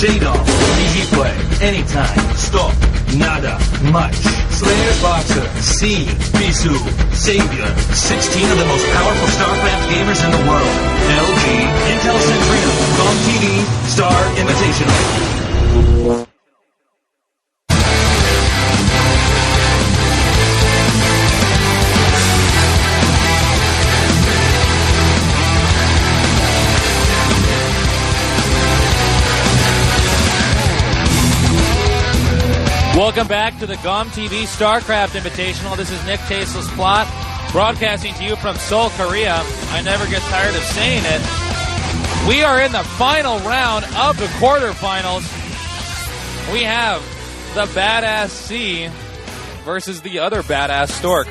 J-Dog, easy play, anytime, stop, nada, much. Slayer Boxer, C, Bisu, Savior, 16 of the most powerful StarCraft gamers in the world. LG, Intel Centrino, GOM TV, Star Invitational. Welcome back to the GOM TV StarCraft Invitational. This is Nick Tasteless Plot, broadcasting to you from Seoul, Korea. I never get tired of saying it. We are in the final round of the quarterfinals. We have the badass C versus the other badass Stork.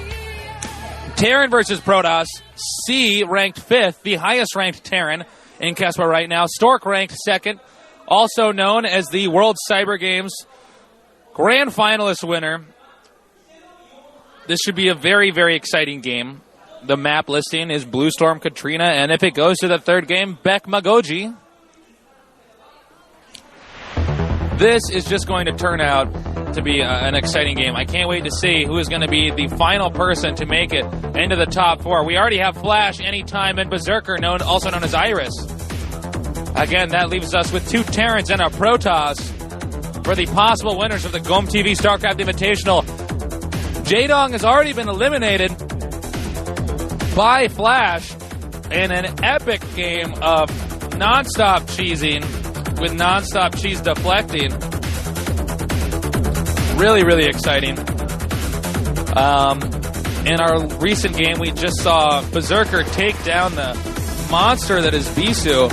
Terran versus Protoss. C ranked 5th, the highest ranked Terran in Keswa right now. Stork ranked 2nd, also known as the World Cyber Games Grand Finalist winner. This should be a very, very exciting game. The map listing is Blue Storm Katrina, and if it goes to the third game, Beck Magoji. This is just going to turn out to be an exciting game. I can't wait to see who is going to be the final person to make it into the top 4. We already have Flash, Anytime, and Berserker, also known as Iris. Again, that leaves us with 2 Terrans and a Protoss for the possible winners of the GOM TV StarCraft Invitational. J-Dong has already been eliminated by Flash in an epic game of non-stop cheesing with non-stop cheese deflecting. Really, really exciting. In our recent game, we just saw Berserker take down the monster that is Bisu.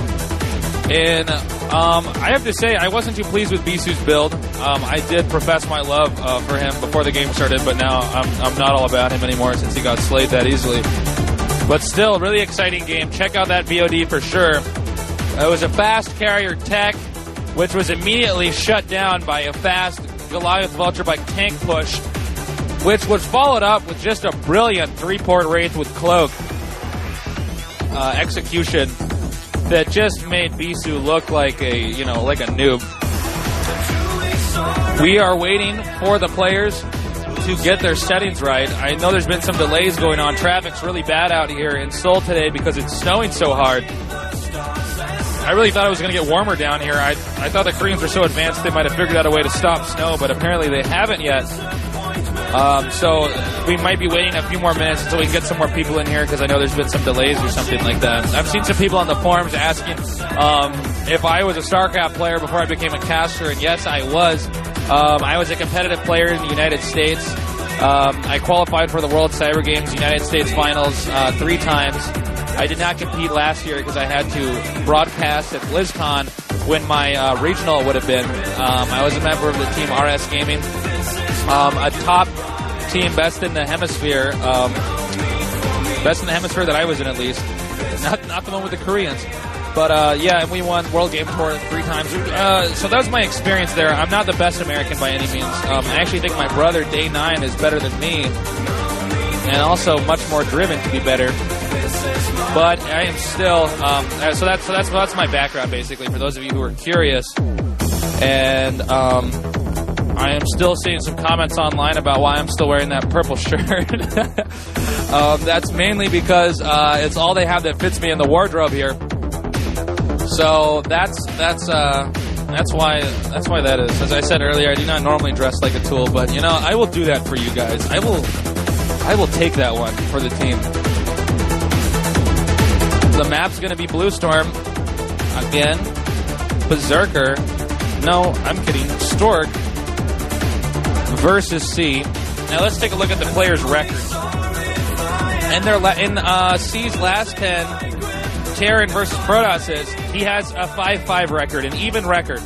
And I have to say, I wasn't too pleased with Bisu's build. I did profess my love for him before the game started, but now I'm not all about him anymore since he got slayed that easily. But still, really exciting game. Check out that VOD for sure. It was a fast carrier tech, which was immediately shut down by a fast Goliath Vulture by tank push, which was followed up with just a brilliant 3-port Wraith with Cloak execution that just made Bisu look like a noob. We are waiting for the players to get their settings right. I know there's been some delays going on. Traffic's really bad out here in Seoul today because it's snowing so hard. I really thought it was going to get warmer down here. I thought the Koreans were so advanced they might have figured out a way to stop snow, but apparently they haven't yet. So we might be waiting a few more minutes until we can get some more people in here because I know there's been some delays or something like that. I've seen some people on the forums asking if I was a StarCraft player before I became a caster, and yes, I was. I was a competitive player in the United States. I qualified for the World Cyber Games United States Finals 3 times. I did not compete last year because I had to broadcast at BlizzCon when my regional would have been. I was a member of the team RS Gaming, a top team, best in the hemisphere that I was in at least. Not the one with the Koreans. But, and we won World Game Tour 3 times. So that was my experience there. I'm not the best American by any means. I actually think my brother, Day 9, is better than me. And also much more driven to be better. But I am still... So that's my background, basically, for those of you who are curious. And I am still seeing some comments online about why I'm still wearing that purple shirt. That's mainly because it's all they have that fits me in the wardrobe here. So that's why that is. As I said earlier, I do not normally dress like a tool, but I will do that for you guys. I will take that one for the team. The map's going to be Blue Storm again. Berserker. No, I'm kidding. Stork versus C. Now let's take a look at the players' records. And in C's last 10 Terran versus Protoss is he has a 5-5 record, an even record.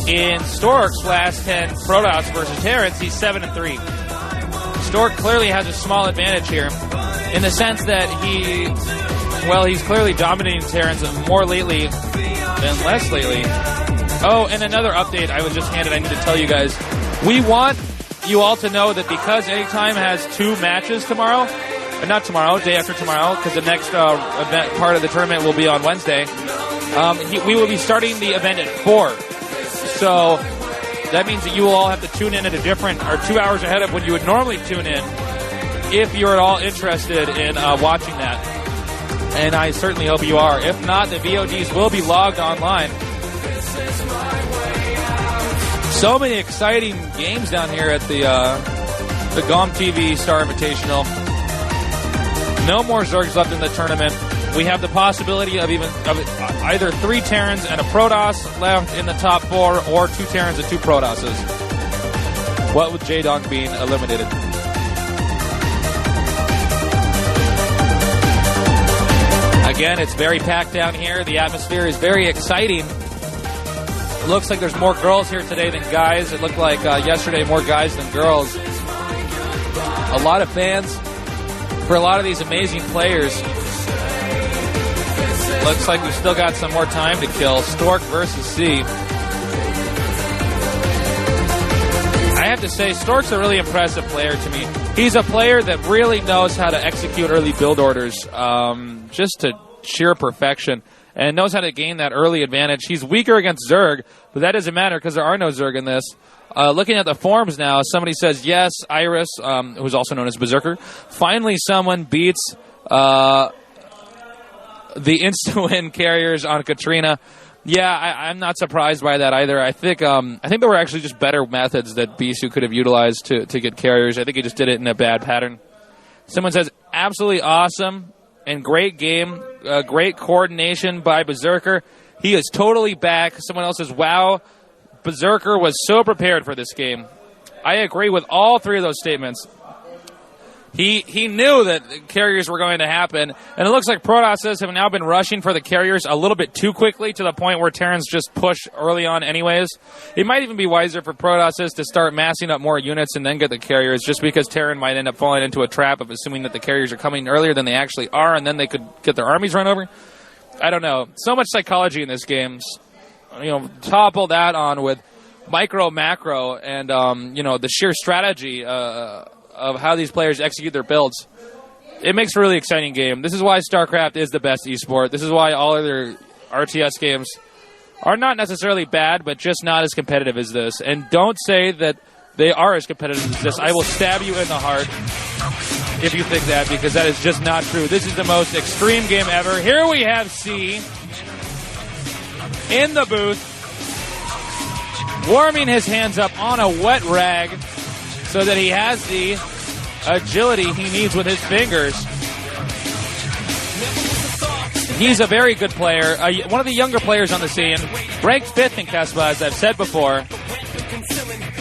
In Stork's last 10 Protoss versus Terrans, he's 7-3. Stork clearly has a small advantage here in the sense that he's clearly dominating Terrans more lately than less lately. Oh, and another update I was just handed, I need to tell you guys. We want you all to know that because Anytime has 2 matches tomorrow, not tomorrow, day after tomorrow, because the next event part of the tournament will be on Wednesday. We will be starting the event at 4. So that means that you will all have to tune in at a different, or 2 hours ahead of when you would normally tune in, if you're at all interested in watching that. And I certainly hope you are. If not, the VODs will be logged online. So many exciting games down here at the GOM TV Star Invitational. No more Zergs left in the tournament. We have the possibility of either 3 Terrans and a Protoss left in the top 4, or 2 Terrans and 2 Protosses. What with J-Dog being eliminated? Again, it's very packed down here. The atmosphere is very exciting. It looks like there's more girls here today than guys. It looked like yesterday more guys than girls. A lot of fans for a lot of these amazing players. Looks like we've still got some more time to kill. Stork versus C. I have to say, Stork's a really impressive player to me. He's a player that really knows how to execute early build orders just to sheer perfection, and knows how to gain that early advantage. He's weaker against Zerg, but that doesn't matter because there are no Zerg in this. Looking at the forums now, somebody says, yes, Iris, who's also known as Berserker, finally someone beats the insta-win carriers on Katrina. Yeah, I'm not surprised by that either. I think there were actually just better methods that Bisu could have utilized to get carriers. I think he just did it in a bad pattern. Someone says, absolutely awesome and great game. Great coordination by Berserker. He is totally back. Someone else says, wow, Berserker was so prepared for this game. I agree with all 3 of those statements. He knew that carriers were going to happen, and it looks like Protosses have now been rushing for the carriers a little bit too quickly to the point where Terrans just push early on anyways. It might even be wiser for Protosses to start massing up more units and then get the carriers, just because Terran might end up falling into a trap of assuming that the carriers are coming earlier than they actually are, and then they could get their armies run over. I don't know. So much psychology in this game. Topple that on with micro, macro, and the sheer strategy of how these players execute their builds. It makes for a really exciting game. This is why StarCraft is the best esport. This is why all other RTS games are not necessarily bad, but just not as competitive as this. And don't say that they are as competitive as this. I will stab you in the heart if you think that, because that is just not true. This is the most extreme game ever. Here we have C in the booth, warming his hands up on a wet rag, so that he has the agility he needs with his fingers. He's a very good player, one of the younger players on the scene, ranked 5th in Kespa, as I've said before.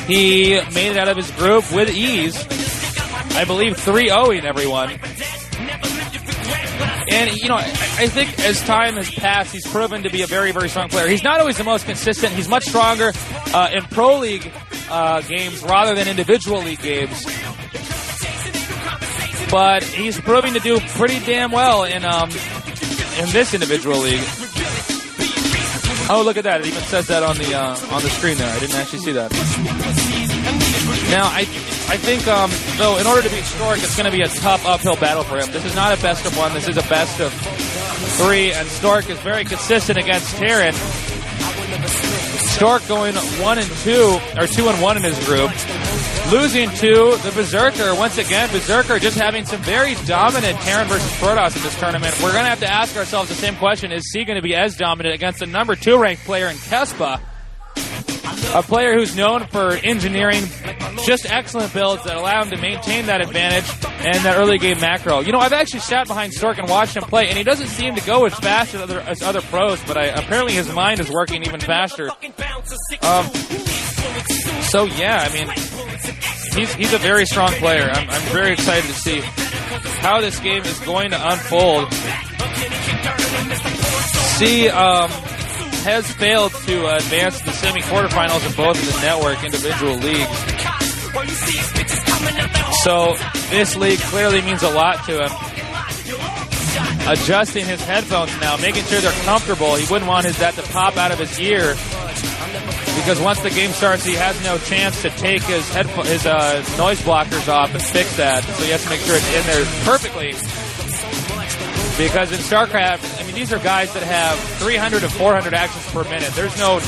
He made it out of his group with ease, I believe 3-0ing everyone. And, I think as time has passed, he's proven to be a very, very strong player. He's not always the most consistent. He's much stronger in Pro League games rather than individual league games. But he's proving to do pretty damn well in this individual league. Oh, look at that. It even says that on the screen there. I didn't actually see that. Now, I think, though, in order to beat Stork, it's going to be a tough uphill battle for him. This is not a best of 1. This is a best of 3, and Stork is very consistent against Terran. Stork going 1-2, or 2-1 in his group, losing to the Berserker. Once again, Berserker just having some very dominant Terran versus Protoss in this tournament. We're going to have to ask ourselves the same question. Is C going to be as dominant against the number 2 ranked player in Kespa? A player who's known for engineering just excellent builds that allow him to maintain that advantage and that early game macro. I've actually sat behind Stork and watched him play, and he doesn't seem to go as fast as other pros, but apparently his mind is working even faster. So, yeah, he's a very strong player. I'm very excited to see how this game is going to unfold. See, has failed to advance to the semi-quarterfinals in both of the network individual leagues. So this league clearly means a lot to him. Adjusting his headphones now, making sure they're comfortable. He wouldn't want that to pop out of his ear, because once the game starts, he has no chance to take his noise blockers off and fix that. So he has to make sure it's in there perfectly. Because in StarCraft, mean, these are guys that have 300 to 400 actions per minute.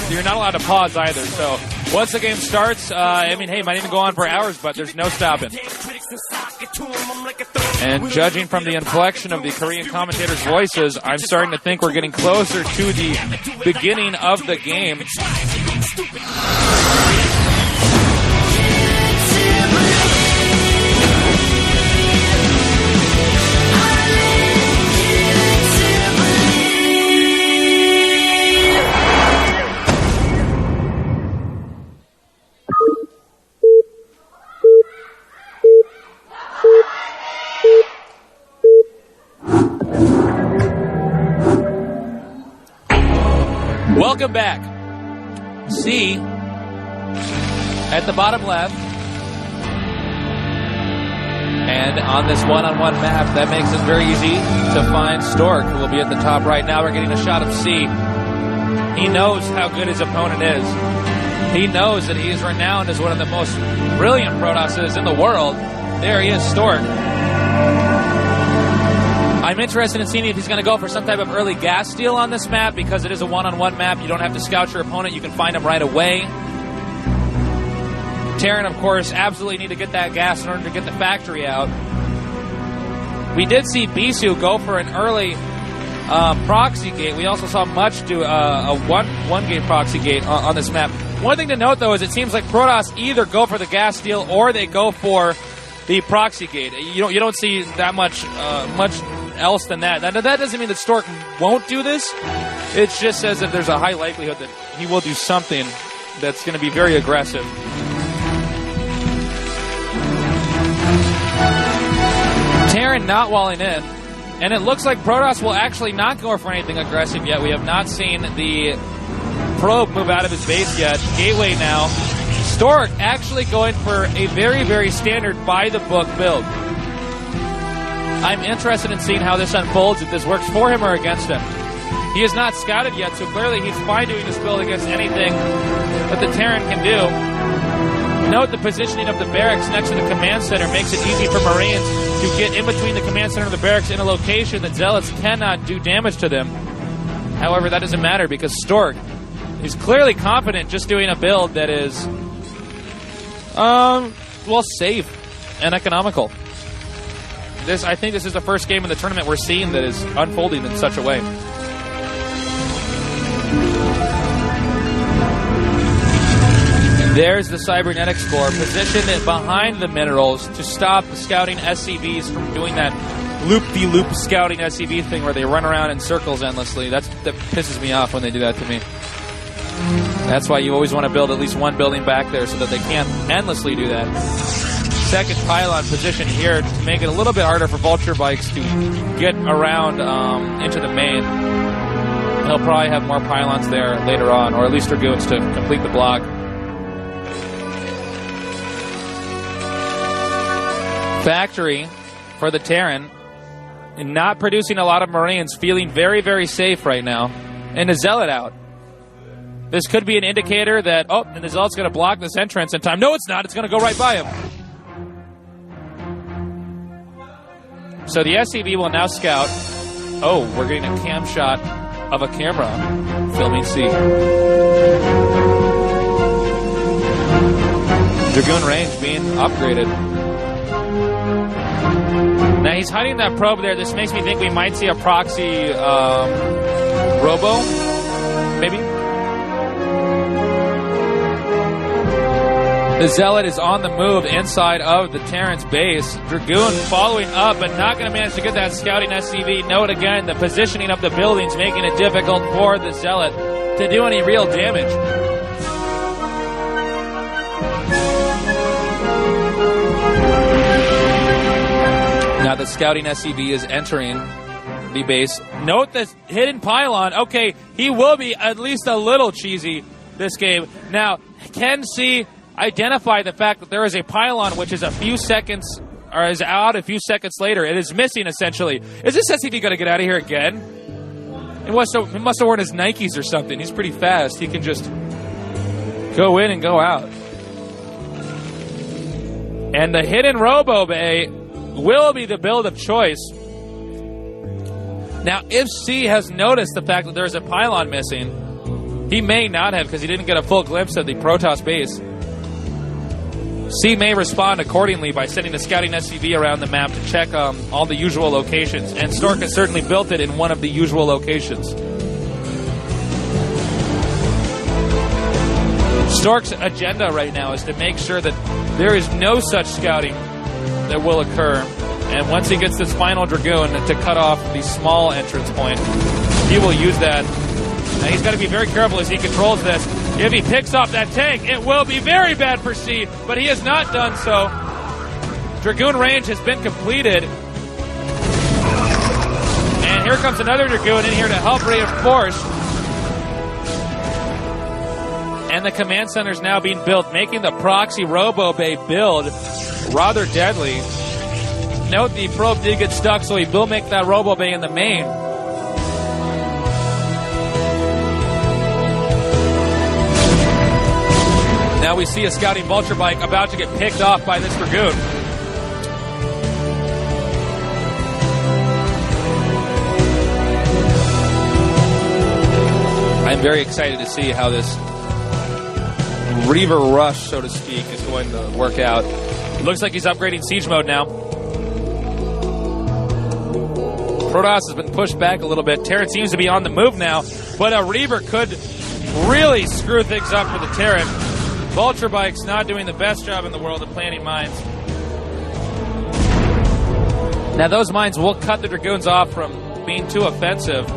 You're not allowed to pause either. So once the game starts, I mean, hey, it might even go on for hours, but there's no stopping. And judging from the inflection of the Korean commentators' voices, I'm starting to think we're getting closer to the beginning of the game. Welcome back. C at the bottom left. And on this one-on-one map, that makes it very easy to find Stork, who will be at the top right now. We're getting a shot of C. He knows how good his opponent is. He knows that he is renowned as one of the most brilliant Protosses in the world. There he is, Stork. I'm interested in seeing if he's going to go for some type of early gas steal on this map, because it is a one-on-one map. You don't have to scout your opponent. You can find him right away. Terran, of course, absolutely need to get that gas in order to get the factory out. We did see Bisu go for an early proxy gate. We also saw Much do a one-gate proxy gate on this map. One thing to note, though, is it seems like Protoss either go for the gas steal or they go for the proxy gate. You don't see that much else than that. That doesn't mean that Stork won't do this. It just says that there's a high likelihood that he will do something that's going to be very aggressive. Terran not walling in, and it looks like Protoss will actually not go for anything aggressive yet. We have not seen the probe move out of his base yet. Gateway now. Stork actually going for a very, very standard by-the-book build. I'm interested in seeing how this unfolds, if this works for him or against him. He is not scouted yet, so clearly he's fine doing this build against anything that the Terran can do. Note the positioning of the barracks next to the command center makes it easy for Marines to get in between the command center and the barracks in a location that Zealots cannot do damage to them. However, that doesn't matter because Stork is clearly confident just doing a build that is, safe and economical. I think this is the first game in the tournament we're seeing that is unfolding in such a way. There's the Cybernetic Spore, positioned behind the minerals to stop the scouting SCVs from doing that loop-de-loop scouting SCV thing where they run around in circles endlessly. That pisses me off when they do that to me. That's why you always want to build at least one building back there so that they can't endlessly do that. Second pylon position here to make it a little bit harder for Vulture Bikes to get around into the main. He'll probably have more pylons there later on, or at least Dragoons to complete the block. Factory for the Terran, not producing a lot of Marines, feeling very, very safe right now. And a Zealot out. This could be an indicator that, and the Zealot's going to block this entrance in time. No, it's not. It's going to go right by him. So the SCV will now scout. Oh, we're getting a cam shot of a camera filming C. Dragoon range being upgraded. Now he's hiding that probe there. This makes me think we might see a proxy robo, maybe. The Zealot is on the move inside of the Terran's base. Dragoon following up, but not going to manage to get that scouting SCV. Note again, the positioning of the buildings making it difficult for the Zealot to do any real damage. Now the scouting SCV is entering the base. Note this hidden pylon. Okay, he will be at least a little cheesy this game. Now, can C identify the fact that there is a pylon which is a few seconds, or is out a few seconds later? It is missing, essentially. Is this SCV going to get out of here again? He must have worn his Nikes or something. He's pretty fast. He can just go in and go out. And the hidden Robo Bay will be the build of choice. Now, if C has noticed the fact that there's a pylon missing, he may not have because he didn't get a full glimpse of the Protoss base. C may respond accordingly by sending a scouting SCV around the map to check all the usual locations, and Stork has certainly built it in one of the usual locations. Stork's agenda right now is to make sure that there is no such scouting that will occur, and once he gets this final Dragoon to cut off the small entrance point, he will use that. Now he's got to be very careful as he controls this. If he picks off that tank, it will be very bad for C, but he has not done so. Dragoon range has been completed. And here comes another Dragoon in here to help reinforce. And the command center is now being built, making the proxy Robo Bay build rather deadly. Note the probe did get stuck, so he will make that Robo Bay in the main. Now we see a scouting vulture bike about to get picked off by this Dragoon. I'm very excited to see how this Reaver rush, so to speak, is going to work out. It looks like he's upgrading siege mode now. Protoss has been pushed back a little bit. Terran seems to be on the move now, but a Reaver could really screw things up for the Terran. Vulture Bike's not doing the best job in the world of planting mines. Now those mines will cut the Dragoons off from being too offensive.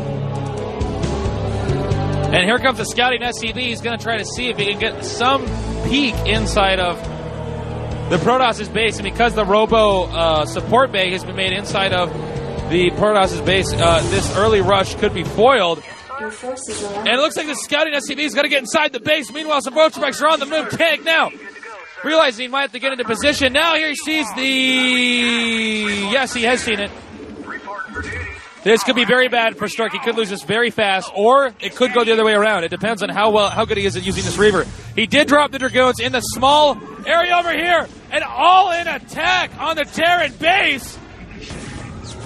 And here comes the scouting SCV. He's going to try to see if he can get some peek inside of the Protoss' base. And because the Robo support bay has been made inside of the Protoss' base, this early rush could be foiled. And it looks like the scouting SCV is going to get inside the base. Meanwhile, some Vulture Bikes are on the move. Tank now, realizing he might have to get into position. Now here he sees the... Yes, he has seen it. This could be very bad for Stork. He could lose this very fast, or it could go the other way around. It depends on how good he is at using this Reaver. He did drop the Dragoons in the small area over here. An all-in attack on the Terran base.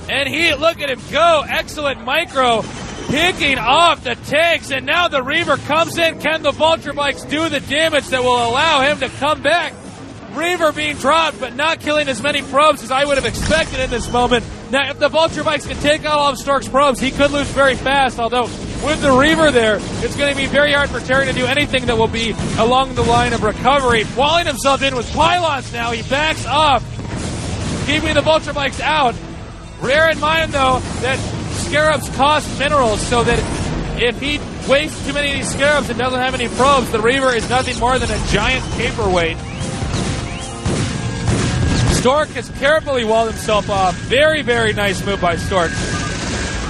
And look at him go. Excellent micro. Picking off the tanks, and now the Reaver comes in. Can the Vulture Bikes do the damage that will allow him to come back? Reaver being dropped, but not killing as many probes as I would have expected in this moment. Now, if the Vulture Bikes can take out all of Stork's probes, he could lose very fast, although with the Reaver there, it's going to be very hard for Terry to do anything that will be along the line of recovery. Walling himself in with pylons now. He backs off, keeping the Vulture Bikes out. Bear in mind, though, that Scarabs cost minerals, so that if he wastes too many of these Scarabs and doesn't have any probes, the Reaver is nothing more than a giant paperweight. Stork has carefully walled himself off. Very, very nice move by Stork.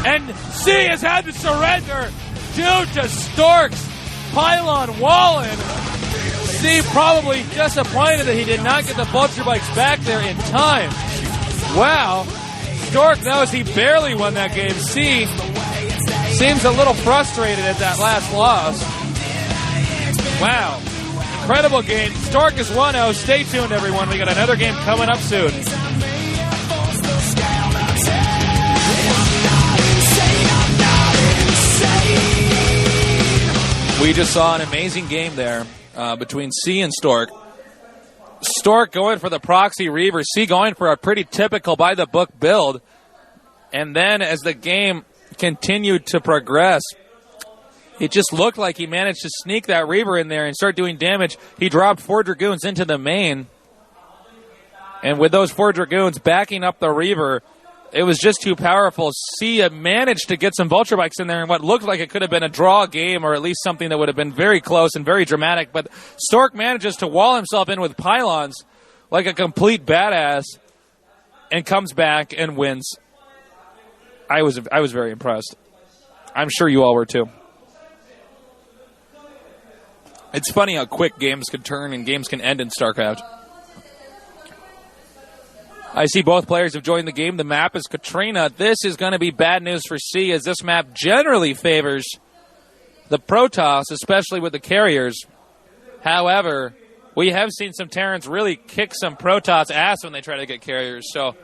And C has had to surrender due to Stork's pylon walling. C probably disappointed that he did not get the Vulture Bikes back there in time. Wow. Stork knows he barely won that game. C seems a little frustrated at that last loss. Wow. Incredible game. Stork is 1-0. Stay tuned, everyone. We got another game coming up soon. We just saw an amazing game there between C and Stork. Stork going for the proxy Reaver, C going for a pretty typical by-the-book build. And then as the game continued to progress, it just looked like he managed to sneak that Reaver in there and start doing damage. He dropped 4 Dragoons into the main. And with those 4 Dragoons backing up the Reaver, it was just too powerful. C managed to get some Vulture Bikes in there in what looked like it could have been a draw game, or at least something that would have been very close and very dramatic. But Stork manages to wall himself in with pylons like a complete badass and comes back and wins. I was very impressed. I'm sure you all were too. It's funny how quick games can turn and games can end in StarCraft. I see both players have joined the game. The map is Katrina. This is going to be bad news for C, as this map generally favors the Protoss, especially with the carriers. However, we have seen some Terrans really kick some Protoss ass when they try to get carriers. So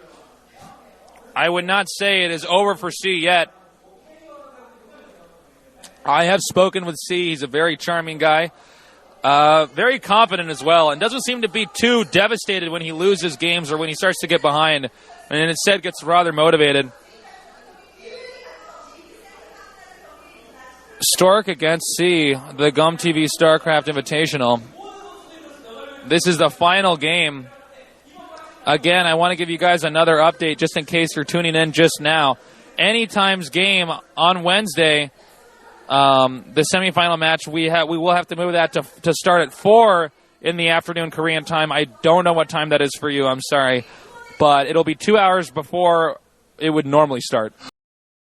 I would not say it is over for C yet. I have spoken with C. He's a very charming guy. Very confident as well, and doesn't seem to be too devastated when he loses games or when he starts to get behind, and instead gets rather motivated. Stork against C, the Gum TV StarCraft Invitational. This is the final game. Again, I want to give you guys another update just in case you're tuning in just now. Anytime's game on Wednesday, the semifinal match, we will have to move that to start at 4 in the afternoon Korean time. I don't know what time that is for you. I'm sorry. But it'll be 2 hours before it would normally start.